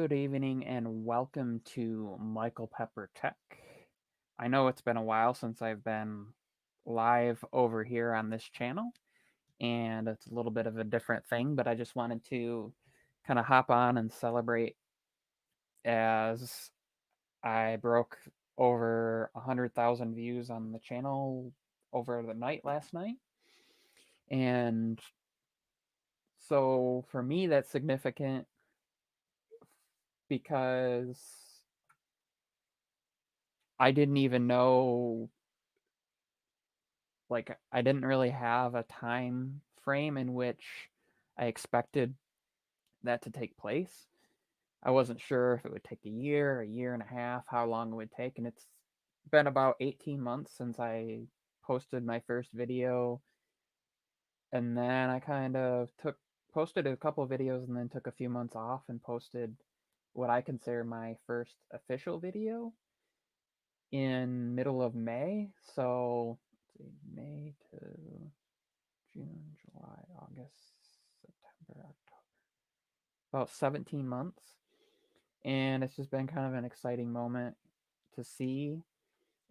Good evening and welcome to Michael Pepper Tech. I know it's been a while since I've been live over here on this channel, and it's a little bit of a different thing, but I just wanted to kind of hop on and celebrate as I broke over 100,000 views on the channel over the night last night. And so for me, that's significant because I didn't even know, like, I didn't really have a time frame in which I expected that to take place. I wasn't sure if it would take a year and a half, how long it would take, and it's been about 18 months since I posted my first video, and then I kind of posted a couple of videos and then took a few months off and posted what I consider my first official video in middle of May. So, let's see, May to June, July, August, September, October. About 17 months. And it's just been kind of an exciting moment to see,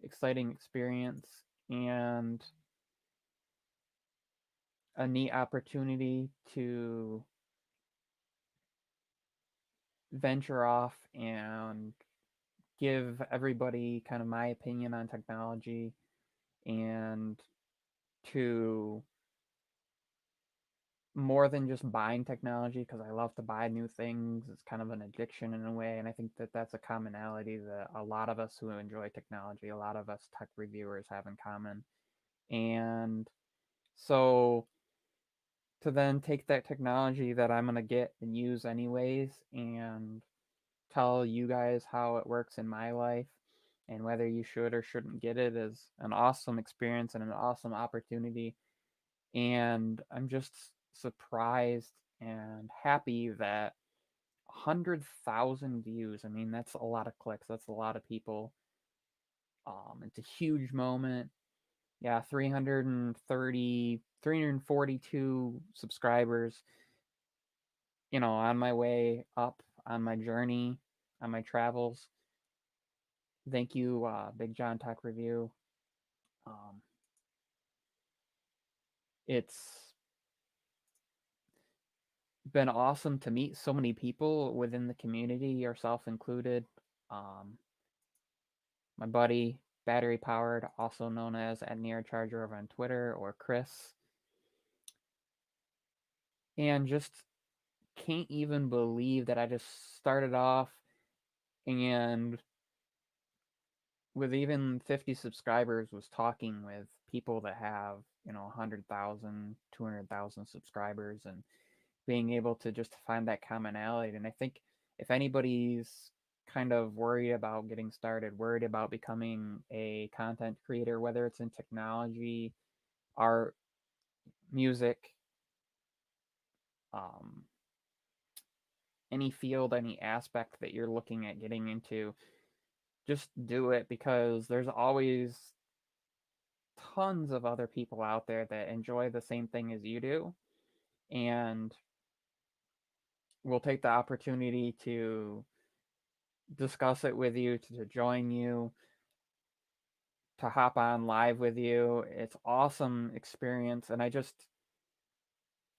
exciting experience, and a neat opportunity to venture off and give everybody kind of my opinion on technology and to more than just buying technology, because I love to buy new things. It's kind of an addiction in a way, and I think that that's a commonality that a lot of us who enjoy technology, a lot of us tech reviewers have in common. And so to then take that technology that I'm going to get and use anyways and tell you guys how it works in my life and whether you should or shouldn't get it is an awesome experience and an awesome opportunity. And I'm just surprised and happy that 100,000 views. I mean, that's a lot of clicks. That's a lot of people. It's a huge moment. Yeah, 342 subscribers. On my way up, on my journey, on my travels. Thank you, Big John Tech Review. Um, it's been awesome to meet so many people within the community, yourself included. Um, my buddy, Battery Powered, also known as @NearCharger over on Twitter, or Chris. And just can't even believe that I just started off and with even 50 subscribers was talking with people that have 100,000, 200,000 subscribers, and being able to just find that commonality. And I think if anybody's kind of worried about getting started, worried about becoming a content creator, whether it's in technology, art, music, um, any field, any aspect that you're looking at getting into, just do it, because there's always tons of other people out there that enjoy the same thing as you do, and will take the opportunity to discuss it with you, to join you, to hop on live with you. It's awesome experience, and I just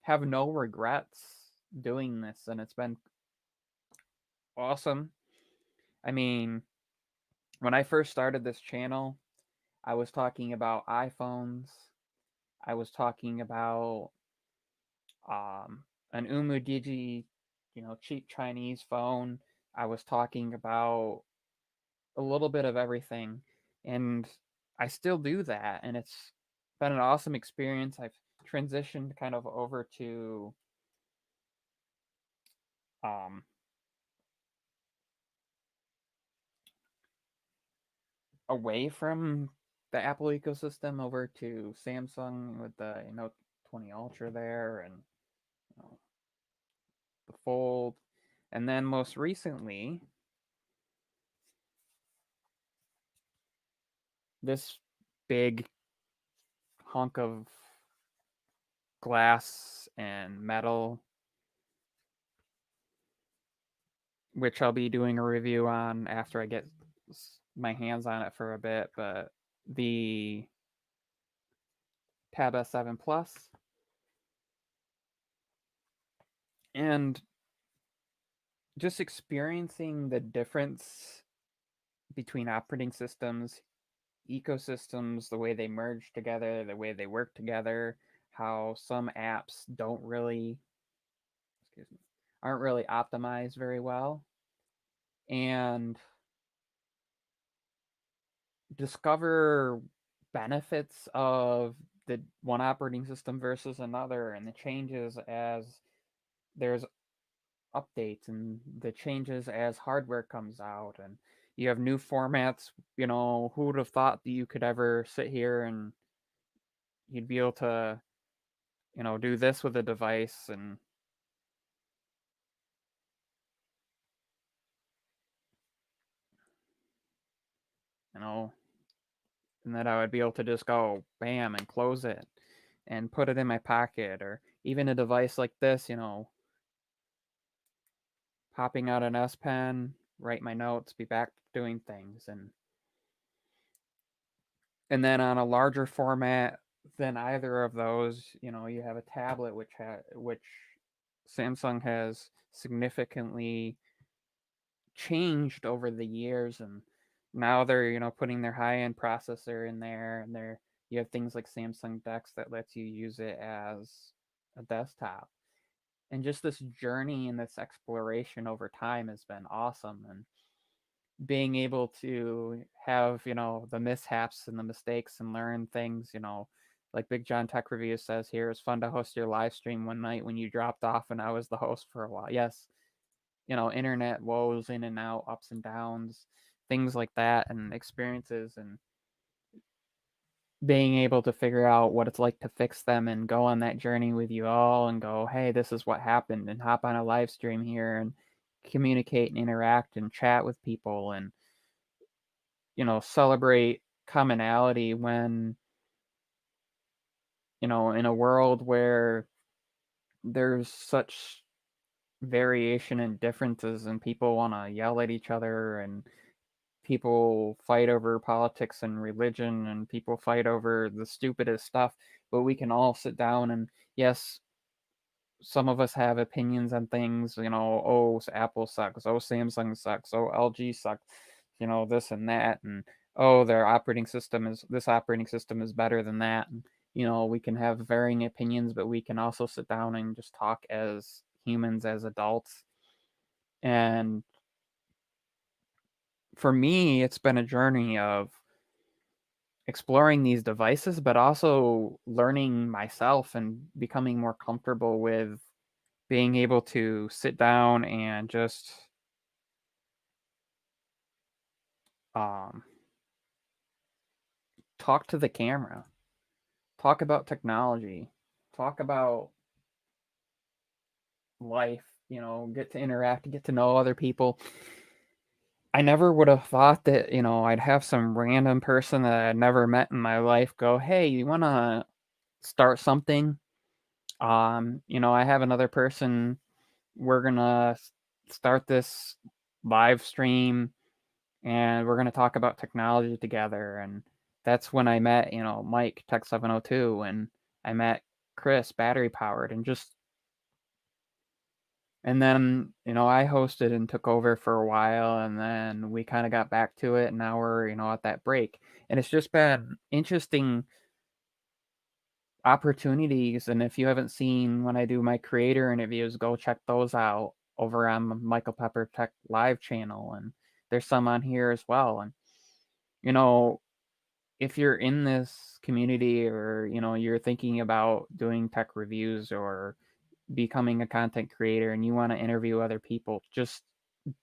have no regrets doing this, and it's been awesome. I mean, when I first started this channel, I was talking about iPhones. I was talking about an Umudigi, cheap Chinese phone. I was talking about a little bit of everything, and I still do that, and it's been an awesome experience. I've transitioned kind of over to um, away from the Apple ecosystem over to Samsung with the Note 20 Ultra there, and the Fold, and then most recently this big hunk of glass and metal which I'll be doing a review on after I get my hands on it for a bit, but the Tab S7 Plus, and just experiencing the difference between operating systems, ecosystems, the way they merge together, the way they work together, how some apps don't really, excuse me, aren't really optimized very well, and discover benefits of the one operating system versus another, and the changes as there's updates, and the changes as hardware comes out, and you have new formats. Who would have thought that you could ever sit here and you'd be able to, do this with a device, and you know, and that I would be able to just go bam and close it and put it in my pocket, or even a device like this, popping out an S Pen, write my notes, be back doing things, and then on a larger format than either of those, you have a tablet which Samsung has significantly changed over the years, and now they're putting their high end processor in there, and you have things like Samsung Dex that lets you use it as a desktop, and just this journey and this exploration over time has been awesome, and being able to have the mishaps and the mistakes and learn things, like Big John Tech Review says here, it's fun to host your live stream one night when you dropped off and I was the host for a while. Yes, internet woes, in and out, ups and downs, things like that, and experiences, and being able to figure out what it's like to fix them and go on that journey with you all and go, hey, this is what happened, and hop on a live stream here and communicate and interact and chat with people, and celebrate commonality when, in a world where there's such variation and differences, and people want to yell at each other, and people fight over politics and religion, and people fight over the stupidest stuff, but we can all sit down, and yes, some of us have opinions on things, oh, Apple sucks, oh, Samsung sucks, oh, LG sucks, this and that, and oh, this operating system is better than that, and we can have varying opinions, but we can also sit down and just talk as humans, as adults. And for me, it's been a journey of exploring these devices, but also learning myself and becoming more comfortable with being able to sit down and just um, talk to the camera, talk about technology, talk about life, get to interact, get to know other people. I never would have thought that, I'd have some random person that I'd never met in my life go, hey, you want to start something? I have another person, we're going to start this live stream, and we're going to talk about technology together. And that's when I met, Mike Tech 702, and I met Chris Battery Powered, and then I hosted and took over for a while, and then we kind of got back to it, and now we're at that break, and it's just been interesting opportunities. And if you haven't seen when I do my creator interviews, go check those out over on Michael Pepper Tech Live channel, and there's some on here as well. And you know if you're in this community, or you're thinking about doing tech reviews or becoming a content creator, and you want to interview other people, just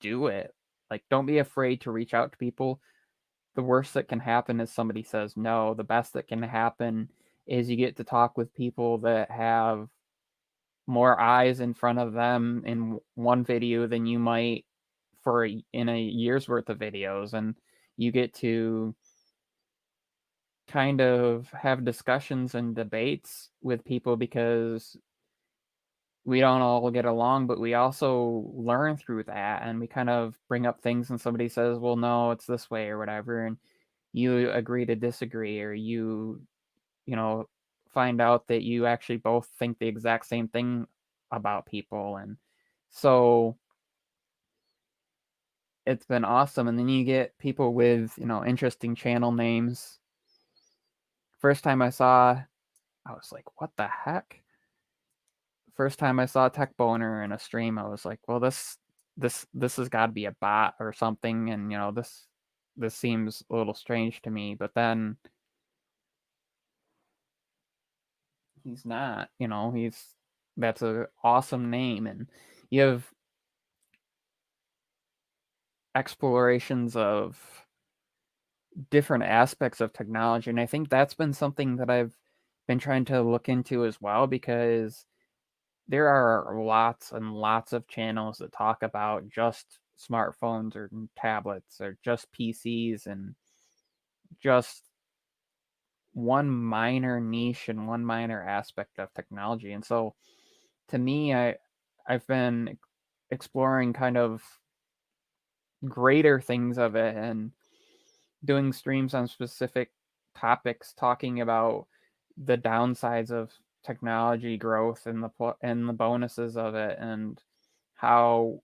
do it. Like, don't be afraid to reach out to people. The worst that can happen is somebody says no. The best that can happen is you get to talk with people that have more eyes in front of them in one video than you might in a year's worth of videos, and you get to kind of have discussions and debates with people, because we don't all get along, but we also learn through that, and we kind of bring up things and somebody says, well, no, it's this way or whatever, and you agree to disagree, or you know, find out that you actually both think the exact same thing about people. And so it's been awesome. And then you get people with, interesting channel names. First time I saw, I was like, what the heck? First time I saw Tech Boner in a stream, I was like, well, this has got to be a bot or something, and this seems a little strange to me. But then he's not, that's a awesome name. And you have explorations of different aspects of technology, and I think that's been something that I've been trying to look into as well, because there are lots and lots of channels that talk about just smartphones or tablets or just PCs, and just one minor niche and one minor aspect of technology. And so to me, I've been exploring kind of greater things of it, and doing streams on specific topics, talking about the downsides of technology growth and the bonuses of it, and how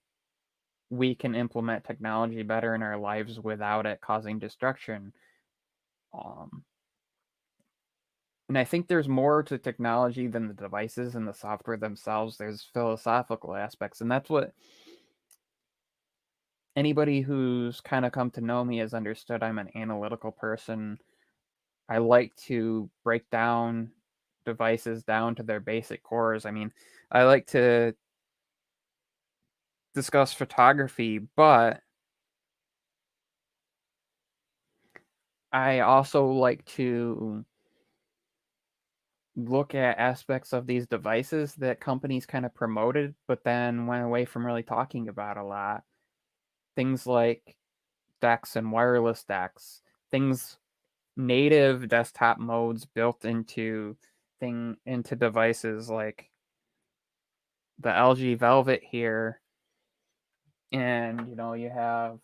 we can implement technology better in our lives without it causing destruction. Um, and I think there's more to technology than the devices and the software themselves. There's philosophical aspects, and that's what anybody who's kind of come to know me has understood. I'm an analytical person. I like to break down devices down to their basic cores. I mean, I like to discuss photography, but I also like to look at aspects of these devices that companies kind of promoted, but then went away from really talking about a lot. Things like decks and wireless decks, things native desktop modes built into devices like the LG Velvet here. And you have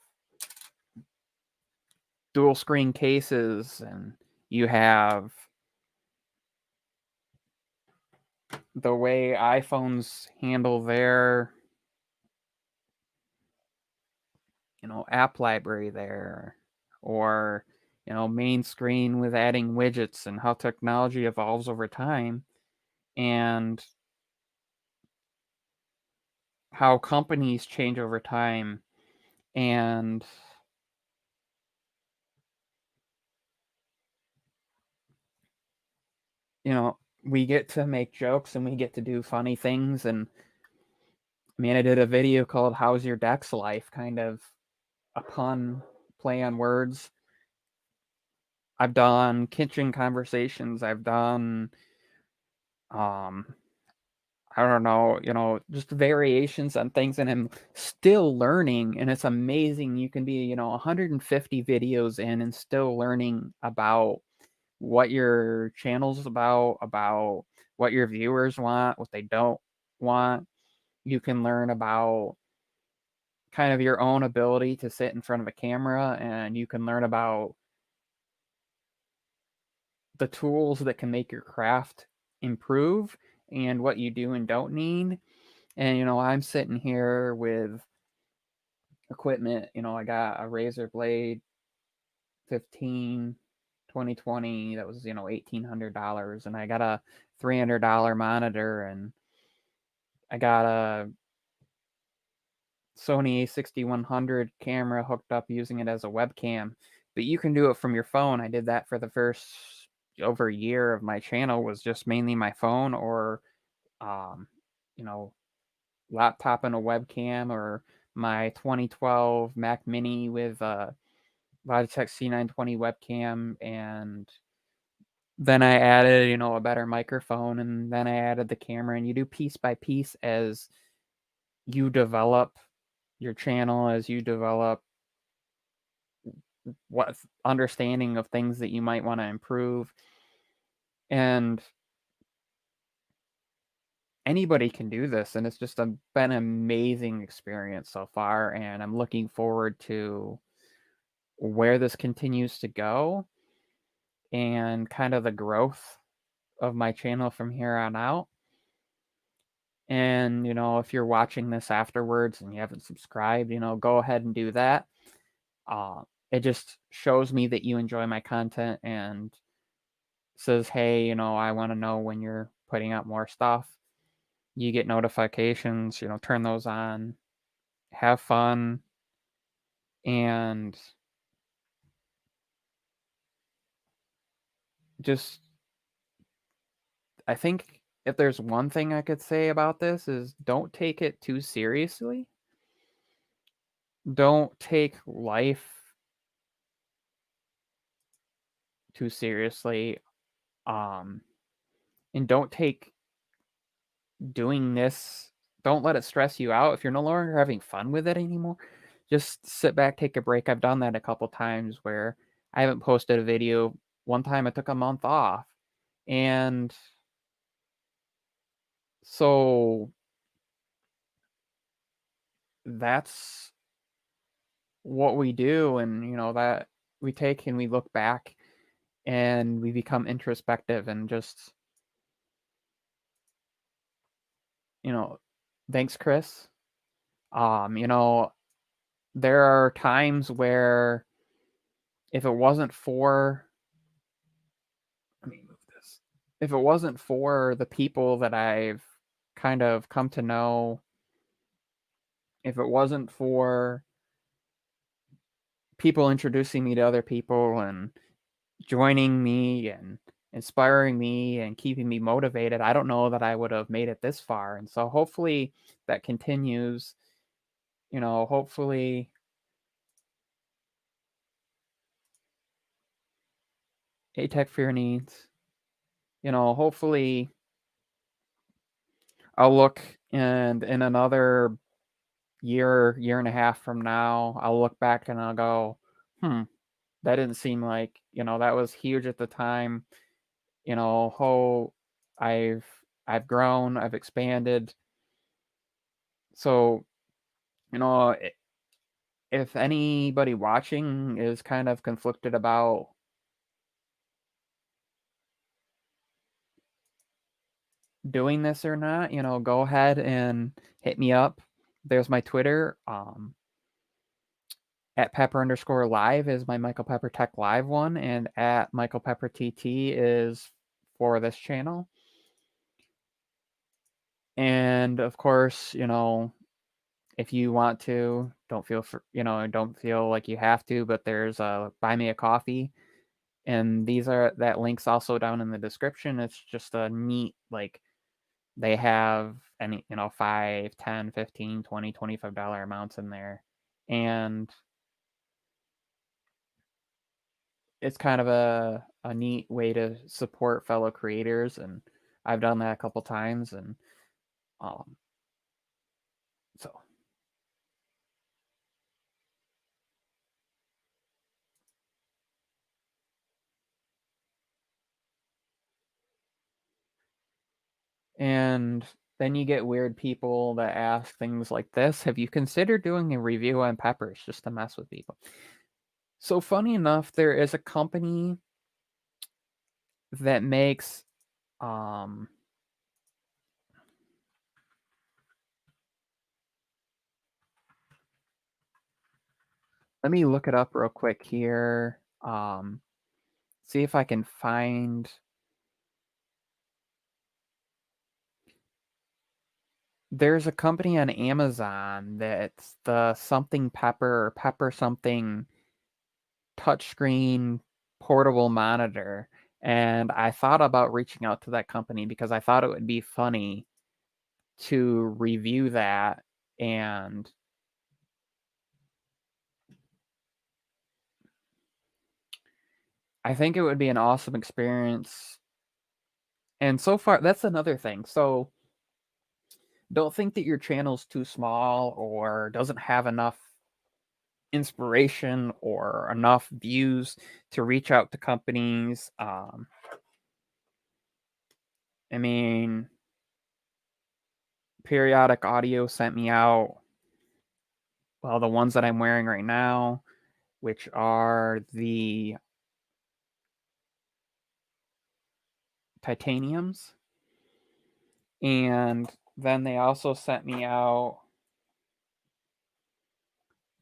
dual screen cases, and you have the way iPhones handle their app library there, or main screen with adding widgets, and how technology evolves over time, and how companies change over time. And we get to make jokes and we get to do funny things. And I mean, I did a video called "How's Your Dex Life?" kind of a pun, play on words. I've done kitchen conversations. I've done I don't know, just variations on things, and I'm still learning, and it's amazing. You can be, 150 videos in and still learning about what your channel's about what your viewers want, what they don't want. You can learn about kind of your own ability to sit in front of a camera, and you can learn about the tools that can make your craft improve, and what you do and don't need. And I'm sitting here with equipment. I got a Razer Blade 15 2020 that was $1,800, and I got a $300 monitor, and I got a Sony A6100 camera hooked up using it as a webcam. But you can do it from your phone. I did that for the first over a year of my channel, was just mainly my phone, or um, you know laptop and a webcam, or my 2012 Mac Mini with a Logitech C920 webcam. And then I added, a better microphone, and then I added the camera. And you do piece by piece as you develop your channel, as you develop what understanding of things that you might want to improve. And anybody can do this, and it's just been an amazing experience so far, and I'm looking forward to where this continues to go and kind of the growth of my channel from here on out. And, if you're watching this afterwards and you haven't subscribed, go ahead and do that. It just shows me that you enjoy my content and says, hey, I want to know when you're putting out more stuff. You get notifications, turn those on, have fun, and just, I think if there's one thing I could say about this is don't take it too seriously. Don't take life too seriously. Um, and don't take doing this, don't let it stress you out. If you're no longer having fun with it anymore, just sit back, take a break. I've done that a couple times where I haven't posted a video. One time I took a month off. And so that's what we do. And, that we take and we look back and we become introspective and just, thanks, Chris. You know, there are times where if it wasn't for, let me move this. If it wasn't for the people that I've kind of come to know, if it wasn't for people introducing me to other people and joining me and inspiring me and keeping me motivated, I don't know that I would have made it this far. And so hopefully that continues. Hopefully ATech Fear needs, hopefully I'll look and in another year and a half from now, I'll look back and I'll go, that didn't seem like, that was huge at the time. How I've grown, I've expanded. So, if anybody watching is kind of conflicted about doing this or not, go ahead and hit me up. There's my Twitter. At Pepper_live is my Michael Pepper Tech Live one, and at Michael Pepper TT is for this channel. And of course, if you want to, don't feel like you have to, but there's a buy me a coffee. And that link's also down in the description. It's just a neat, like, they have any, 5, 10, 15, 20, $25 amounts in there. And it's kind of a neat way to support fellow creators. And I've done that a couple times. And so. And then you get weird people that ask things like this. Have you considered doing a review on peppers just to mess with people? So funny enough, there is a company that makes let me look it up real quick here. See if I can find. There's a company on Amazon that's the something pepper or pepper something touchscreen portable monitor. And I thought about reaching out to that company because I thought it would be funny to review that. And I think it would be an awesome experience. And so far, that's another thing. So don't think that your channel's too small or doesn't have enough inspiration or enough views to reach out to companies. I mean, Periodic Audio sent me out, well, the ones that I'm wearing right now, which are the titaniums. And then they also sent me out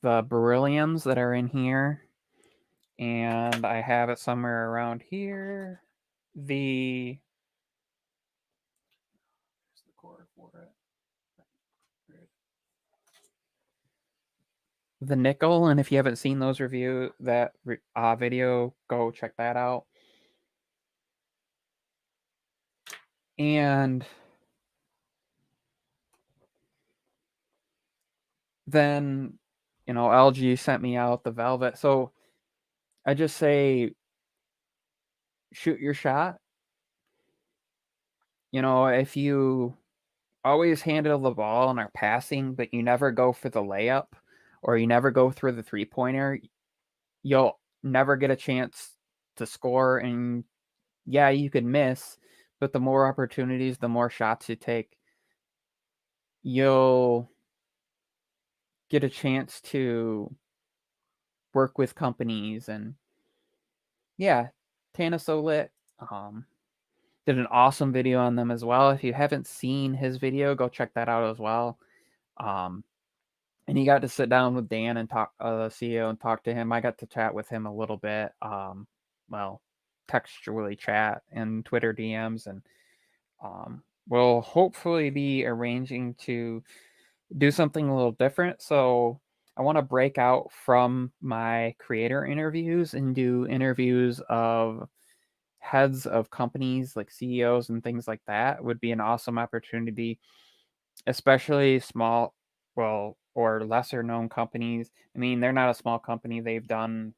the berylliums that are in here. And I have it somewhere around here. Where's the cord for it? The nickel, and if you haven't seen those video, go check that out. And then, LG sent me out the velvet. So I just say, shoot your shot. If you always handle the ball and are passing, but you never go for the layup or you never go through the 3-pointer, you'll never get a chance to score. And yeah, you could miss, but the more opportunities, the more shots you take, you'll get a chance to work with companies. And yeah, Tana So Lit did an awesome video on them as well. If you haven't seen his video, go check that out as well. And he got to sit down with Dan and talk, the CEO, and talk to him. I got to chat with him a little bit. Well, textually chat and Twitter DMs, and we'll hopefully be arranging to do something a little different. So I want to break out from my creator interviews and do interviews of heads of companies, like CEOs and things like that. Would be an awesome opportunity, especially small, well, or lesser known companies. I mean, they're not a small company. They've done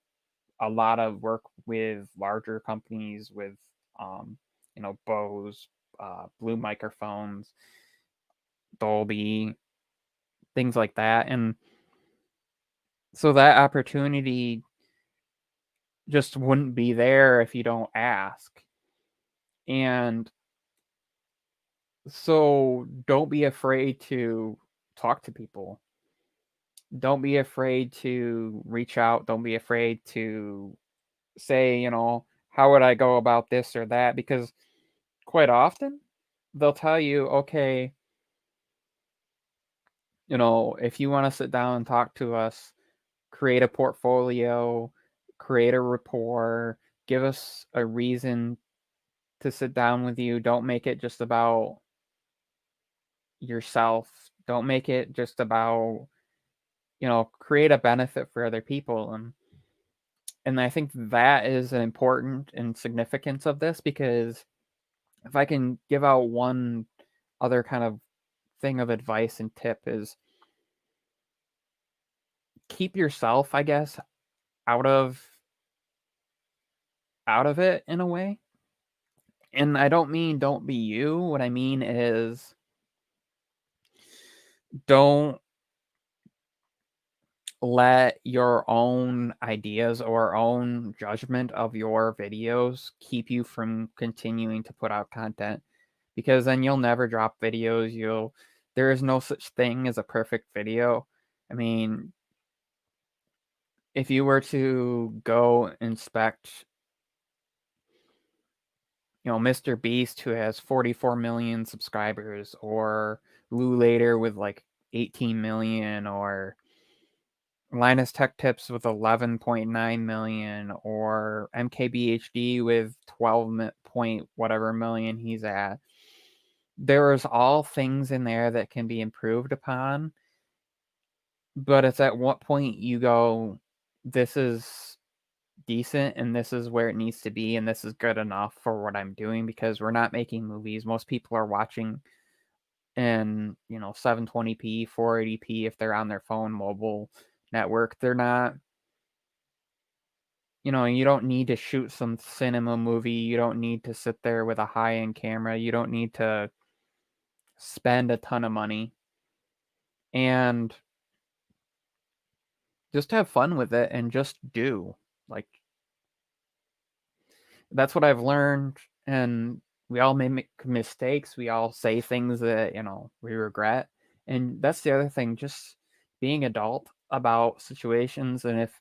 a lot of work with larger companies, with Bose, Blue Microphones, Dolby, things like that. And so that opportunity just wouldn't be there if you don't ask. And so don't be afraid to talk to people. Don't be afraid to reach out. Don't be afraid to say, how would I go about this or that? Because quite often they'll tell you, okay, if you want to sit down and talk to us, create a portfolio, create a rapport, give us a reason to sit down with you. Don't make it just about yourself. Don't make it just about, create a benefit for other people. And I think that is an important and significance of this, because if I can give out one other kind of thing of advice and tip, is keep yourself, I guess, out of it in a way. And I don't mean don't be you. What I mean is don't let your own ideas or own judgment of your videos keep you from continuing to put out content, because then you'll never drop videos. There is no such thing as a perfect video. I mean, if you were to go inspect, Mr. Beast, who has 44 million subscribers, or Lou Later with like 18 million, or Linus Tech Tips with 11.9 million, or MKBHD with 12 point whatever million he's at. There is all things in there that can be improved upon, but it's at what point you go, this is decent and this is where it needs to be and this is good enough for what I'm doing, because we're not making movies. Most people are watching in 720p, 480p if they're on their phone mobile network. They're not, you don't need to shoot some cinema movie. You don't need to sit there with a high-end camera. You don't need to spend a ton of money. And just have fun with it and just do. Like, that's what I've learned. And We all make mistakes. We all say things that, we regret. And that's the other thing, just being adult about situations. And if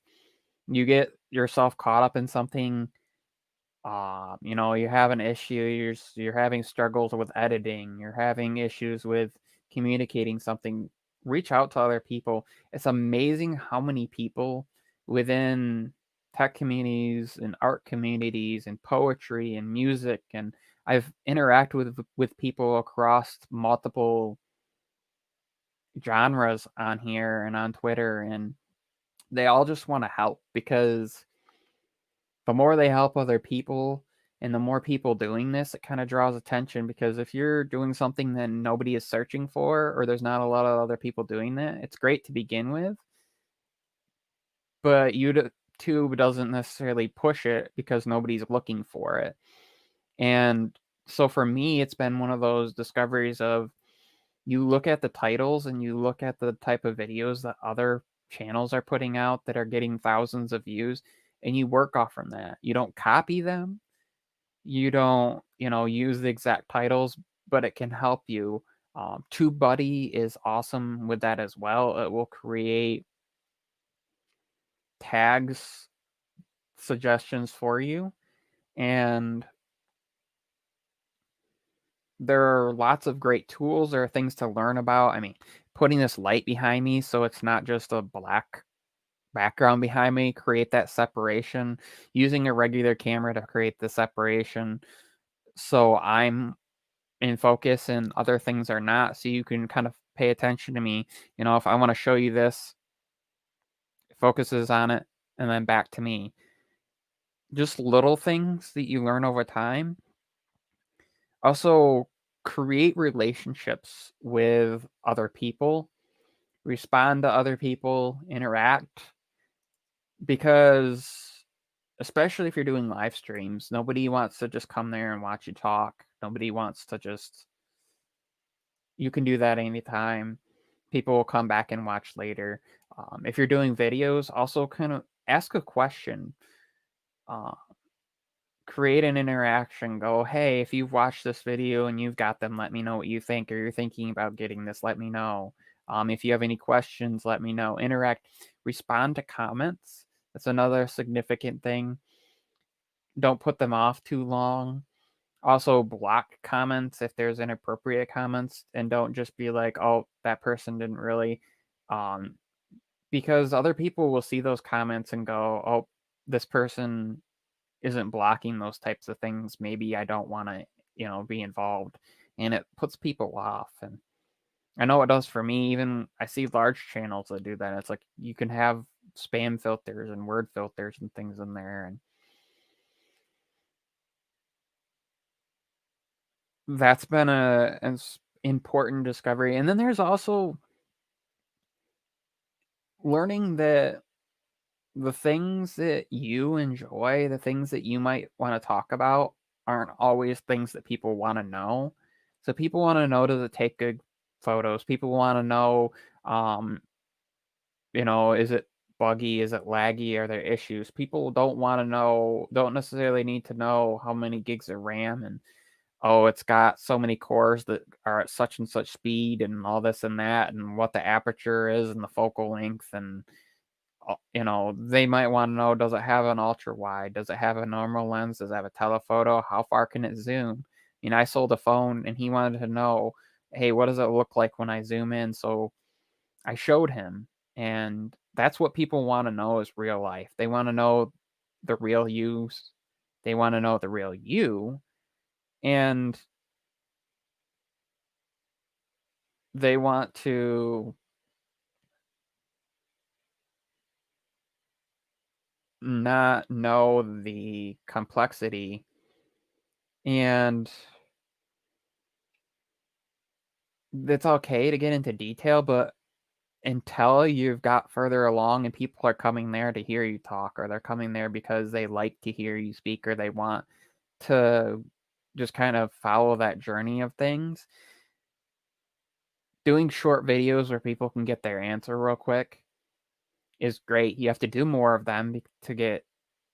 you get yourself caught up in something, you have an issue, you're having struggles with editing, you're having issues with communicating something, reach out to other people. It's amazing how many people within tech communities and art communities and poetry and music, and I've interacted with people across multiple genres on here and on Twitter, and they all just want to help because the more they help other people and the more people doing this, it kind of draws attention, because if you're doing something that nobody is searching for, or there's not a lot of other people doing that, it's great to begin with, but YouTube doesn't necessarily push it because nobody's looking for it. And so for me, it's been one of those discoveries of, you look at the titles and you look at the type of videos that other channels are putting out that are getting thousands of views, and you work off from that. You don't copy them. You don't, use the exact titles, but it can help you. TubeBuddy is awesome with that as well. It will create tags, suggestions for you, and there are lots of great tools. There are things to learn about. I mean, putting this light behind me so it's not just a black background behind me, create that separation, using a regular camera to create the separation so I'm in focus and other things are not, so you can kind of pay attention to me. If I want to show you this, it focuses on it and then back to me. Just little things that you learn over time. Also, create relationships with other people, respond to other people, interact, because especially if you're doing live streams, nobody wants to just come there and watch you talk. Nobody wants to just, you can do that anytime. People will come back and watch later. If you're doing videos, also kind of ask a question, uh, create an interaction. Go, hey, if you've watched this video and you've got them, let me know what you think, or you're thinking about getting this, let me know. If you have any questions, let me know. Interact, respond to comments. That's another significant thing. Don't put them off too long. Also, block comments if there's inappropriate comments, and don't just be like, oh, that person didn't really, um, because other people will see those comments and go, oh, this person isn't blocking those types of things. Maybe I don't want to, be involved. And it puts people off. And I know it does for me. Even I see large channels that do that. It's like you can have spam filters and word filters and things in there. And that's been an important discovery. And then there's also learning that the things that you enjoy, the things that you might want to talk about, aren't always things that people want to know. So people want to know, does it take good photos? People want to know, um, is it buggy? Is it laggy? Are there issues? People don't want to know, don't necessarily need to know how many gigs of RAM and, oh, it's got so many cores that are at such and such speed and all this and that, and what the aperture is and the focal length, and they might want to know, does it have an ultra wide? Does it have a normal lens? Does it have a telephoto? How far can it zoom? I sold a phone and he wanted to know, hey, what does it look like when I zoom in? So I showed him, and that's what people want to know, is real life. They want to know the real you. They want to know the real you, and they want to not know the complexity. And it's okay to get into detail, but until you've got further along and people are coming there to hear you talk, or they're coming there because they like to hear you speak, or they want to just kind of follow that journey of things, doing short videos where people can get their answer real quick is great. You have to do more of them to get,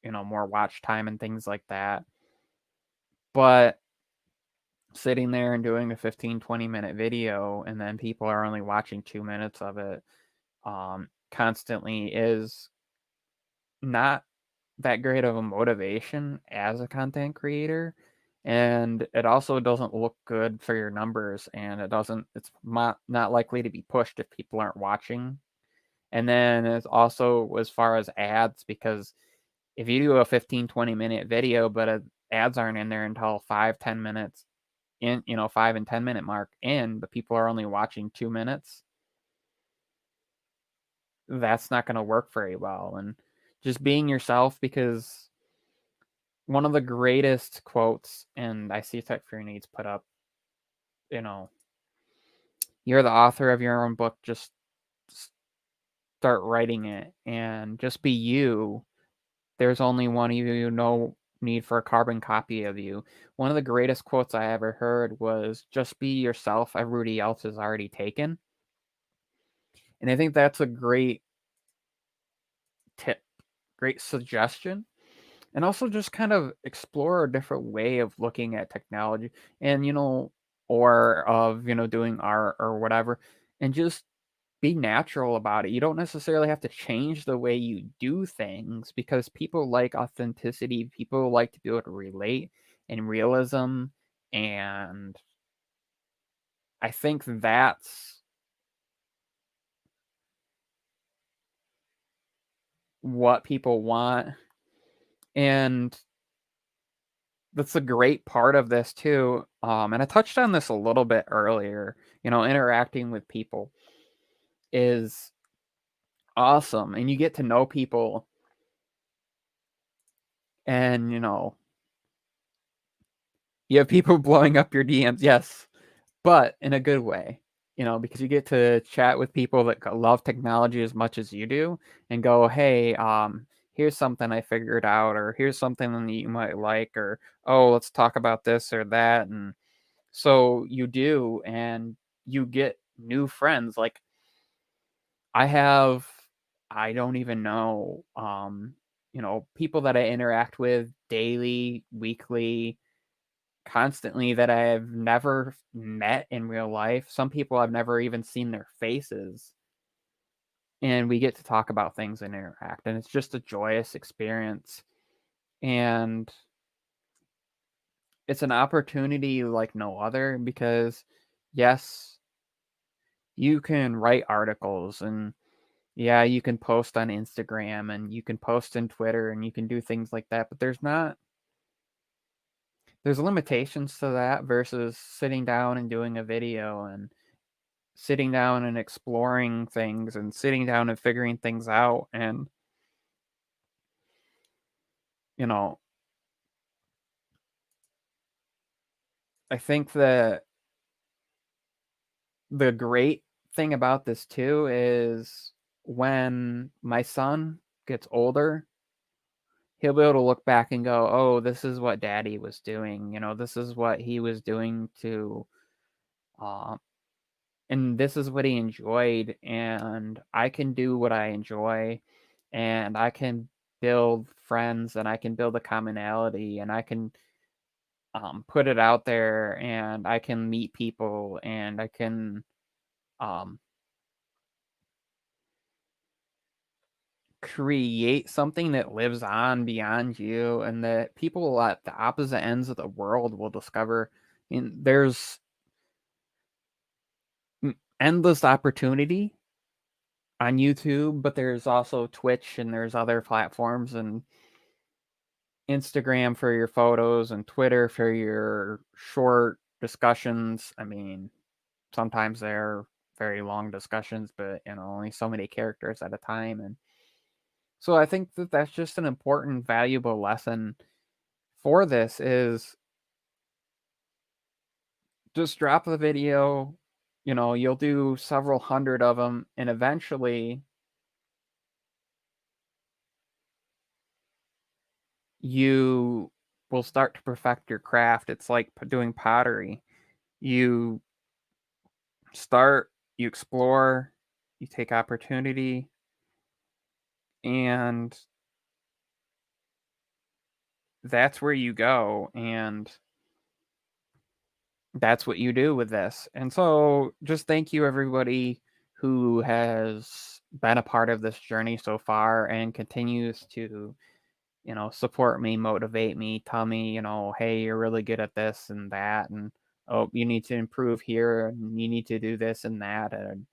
more watch time and things like that. But sitting there and doing a 15-20 minute video, and then people are only watching 2 minutes of it constantly is not that great of a motivation as a content creator. And it also doesn't look good for your numbers, and it's not likely to be pushed if people aren't watching. And then it's also as far as ads, because if you do a 15-20 minute video, but ads aren't in there until 5-10 minutes in, 5 and 10 minute mark in, but people are only watching 2 minutes, that's not going to work very well. And just being yourself, because one of the greatest quotes, and I see Tech for Your Needs put up, you know, you're the author of your own book, just start writing it and just be you. There's only one of you, no need for a carbon copy of you. One of the greatest quotes I ever heard was, just be yourself, everybody else is already taken. And I think that's a great tip, great suggestion. And also just kind of explore a different way of looking at technology, and or of doing art or whatever, and just be natural about it. You don't necessarily have to change the way you do things, because people like authenticity, people like to be able to relate and realism. And I think that's what people want. And that's a great part of this too. And I touched on this a little bit earlier. Interacting with people is awesome, and you get to know people, and you have people blowing up your DMs, yes, but in a good way. Because you get to chat with people that love technology as much as you do, and go, hey, here's something I figured out, or here's something that you might like, or oh, let's talk about this or that. And so you do, and you get new friends. Like, I have, I don't even know, people that I interact with daily, weekly, constantly, that I've never met in real life. Some people I've never even seen their faces. And we get to talk about things and interact. And it's just a joyous experience. And it's an opportunity like no other, because, yes, you can write articles, and yeah, you can post on Instagram, and you can post on Twitter, and you can do things like that, but there's limitations to that versus sitting down and doing a video, and sitting down and exploring things, and sitting down and figuring things out. And you know, I think that the great thing about this too is, when my son gets older, he'll be able to look back and go, "Oh, this is what Daddy was doing. This is what he was doing to, uh, and this is what he enjoyed, and I can do what I enjoy, and I can build friends, and I can build a commonality, and I can put it out there, and I can meet people, and I can um, create something that lives on beyond you, and that people at the opposite ends of the world will discover." And there's endless opportunity on YouTube, but there's also Twitch, and there's other platforms, and Instagram for your photos, and Twitter for your short discussions. I mean, sometimes they're very long discussions, but only so many characters at a time. And so I think that that's just an important, valuable lesson for this, is just drop the video. You'll do several hundred of them, and eventually you will start to perfect your craft. It's like doing pottery. You start, you explore, you take opportunity, and that's where you go. And that's what you do with this. And so just thank you everybody who has been a part of this journey so far and continues to, support me, motivate me, tell me, hey, you're really good at this and that, and oh, you need to improve here, and you need to do this and that, and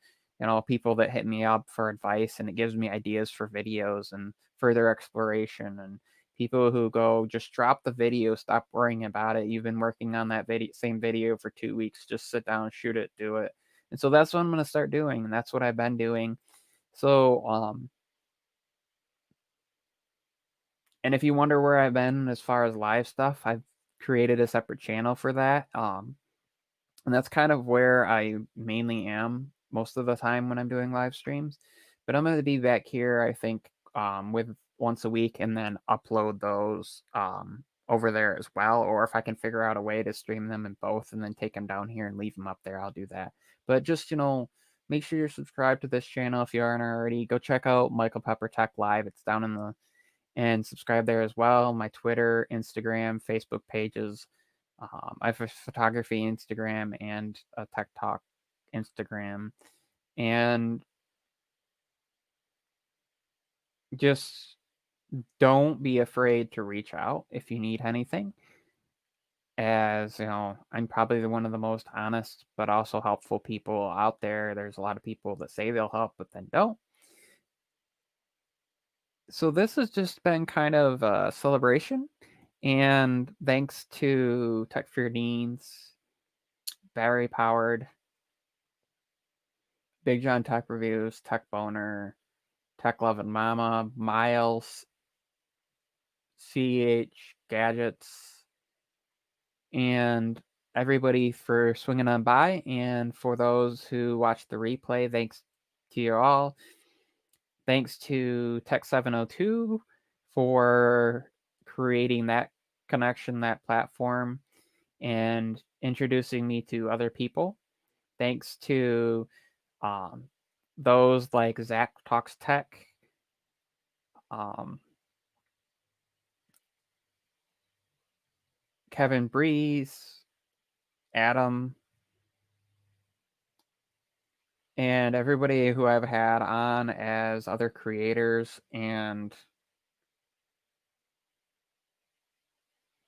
people that hit me up for advice, and it gives me ideas for videos and further exploration, and people who go, just drop the video, stop worrying about it. You've been working on that same video for 2 weeks. Just sit down, shoot it, do it. And so that's what I'm going to start doing, and that's what I've been doing. So, and if you wonder where I've been as far as live stuff, I've created a separate channel for that. And that's kind of where I mainly am most of the time when I'm doing live streams. But I'm going to be back here, I think, with once a week, and then upload those over there as well. Or if I can figure out a way to stream them in both and then take them down here and leave them up there, I'll do that. But just, make sure you're subscribed to this channel if you aren't already. Go check out Michael Pepper Tech Live. It's down in the and subscribe there as well. My Twitter, Instagram, Facebook pages. I have a photography Instagram and a tech talk Instagram. And just don't be afraid to reach out if you need anything. As I'm probably one of the most honest but also helpful people out there. There's a lot of people that say they'll help but then don't. So this has just been kind of a celebration. And thanks to Tech for Your Needs, Battery Powered, Big John Tech Reviews, Tech Boner, Tech Lovin' Mama, Miles, CH Gadgets, and everybody for swinging on by. And for those who watched the replay, thanks to you all. Thanks to Tech 702 for creating that connection, that platform, and introducing me to other people. Thanks to those like Zach Talks Tech, um, Kevin Breeze, Adam, and everybody who I've had on as other creators, and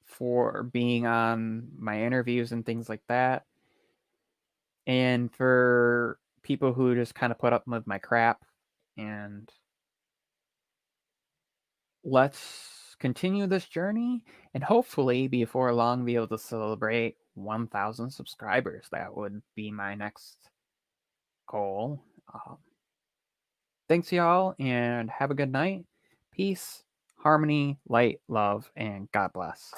for being on my interviews and things like that. And for people who just kind of put up with my crap. And let's continue this journey, and hopefully before long be able to celebrate 1,000 subscribers. That would be my next goal. Thanks, y'all, and have a good night. Peace, harmony, light, love, and God bless.